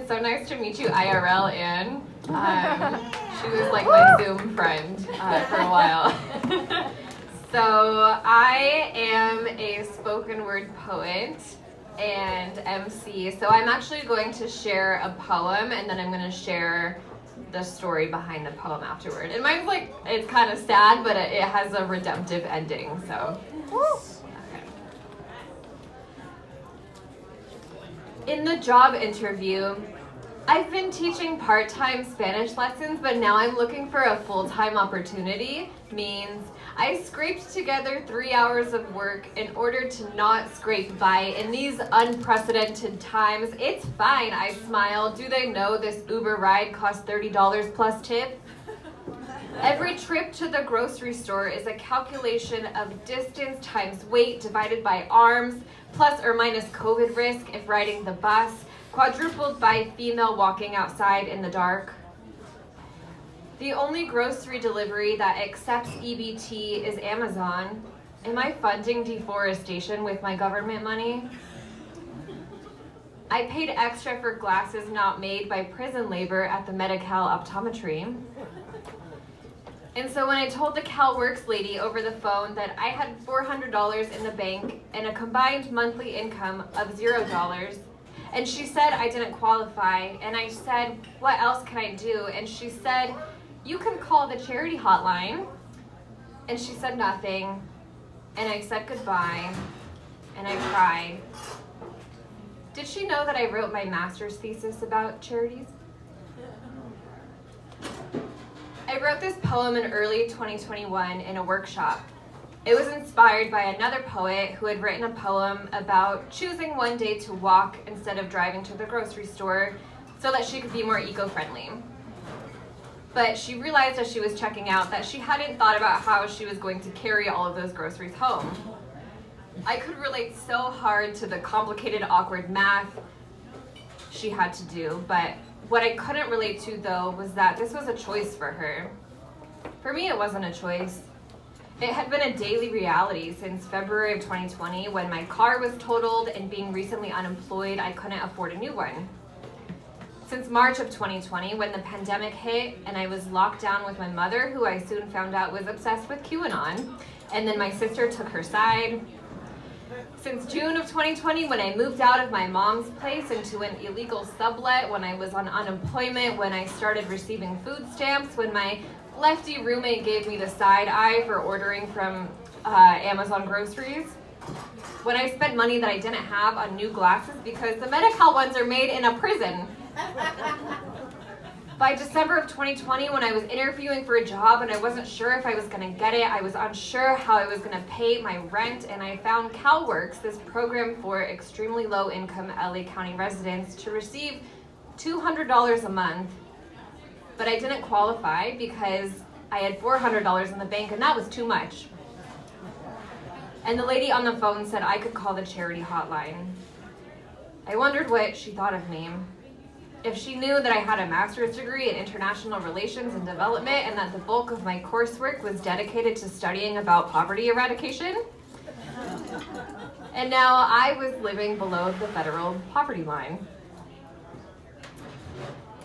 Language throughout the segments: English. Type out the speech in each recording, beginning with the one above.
It's so nice to meet you IRL, Anne. She was like my Zoom friend for a while. So I am a spoken word poet and MC. So I'm actually going to share a poem, and then I'm going to share the story behind the poem afterward. And mine's like, it's kind of sad, but it has a redemptive ending, so. Okay. In the job interview, I've been teaching part-time Spanish lessons, but now I'm looking for a full-time opportunity. Means I scraped together 3 hours of work in order to not scrape by in these unprecedented times. It's fine, I smile. Do they know this Uber ride costs $30 plus tip? Every trip to the grocery store is a calculation of distance times weight divided by arms, plus or minus COVID risk if riding the bus, quadrupled by female walking outside in the dark. The only grocery delivery that accepts EBT is Amazon. Am I funding deforestation with my government money? I paid extra for glasses not made by prison labor at the Medi-Cal optometry. And so when I told the CalWorks lady over the phone that I had $400 in the bank and a combined monthly income of $0, and she said I didn't qualify, and I said, what else can I do? And she said, you can call the charity hotline. And she said nothing, and I said goodbye, and I cried. Did she know that I wrote my master's thesis about charities? I wrote this poem in early 2021 in a workshop. It was inspired by another poet who had written a poem about choosing one day to walk instead of driving to the grocery store so that she could be more eco-friendly. But she realized as she was checking out that she hadn't thought about how she was going to carry all of those groceries home. I could relate so hard to the complicated, awkward math she had to do, but what I couldn't relate to, though, was that this was a choice for her. For me, it wasn't a choice. It had been a daily reality since February of 2020 when my car was totaled, and being recently unemployed, I couldn't afford a new one. Since March of 2020, when the pandemic hit and I was locked down with my mother, who I soon found out was obsessed with QAnon, and then my sister took her side. Since June of 2020, when I moved out of my mom's place into an illegal sublet, when I was on unemployment, when I started receiving food stamps, when my lefty roommate gave me the side eye for ordering from Amazon groceries, when I spent money that I didn't have on new glasses because the Medi-Cal ones are made in a prison. By December of 2020, when I was interviewing for a job and I wasn't sure if I was going to get it, I was unsure how I was going to pay my rent, and I found CalWorks, this program for extremely low-income LA County residents, to receive $200 a month. But I didn't qualify because I had $400 in the bank, and that was too much. And the lady on the phone said I could call the charity hotline. I wondered what she thought of me. If she knew that I had a master's degree in international relations and development and that the bulk of my coursework was dedicated to studying about poverty eradication. And now I was living below the federal poverty line.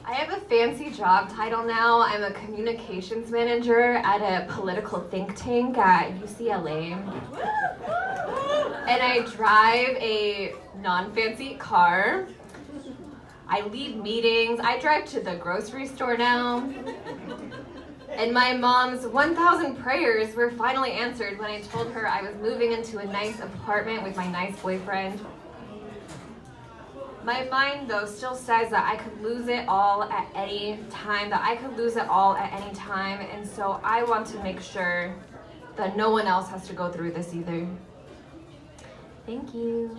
I have a fancy job title now. I'm a communications manager at a political think tank at UCLA. And I drive a non-fancy car. I lead meetings. I drive to the grocery store now. And my mom's 1,000 prayers were finally answered when I told her I was moving into a nice apartment with my nice boyfriend. My mind, though, still says that I could lose it all at any time, and so I want to make sure that no one else has to go through this either. Thank you.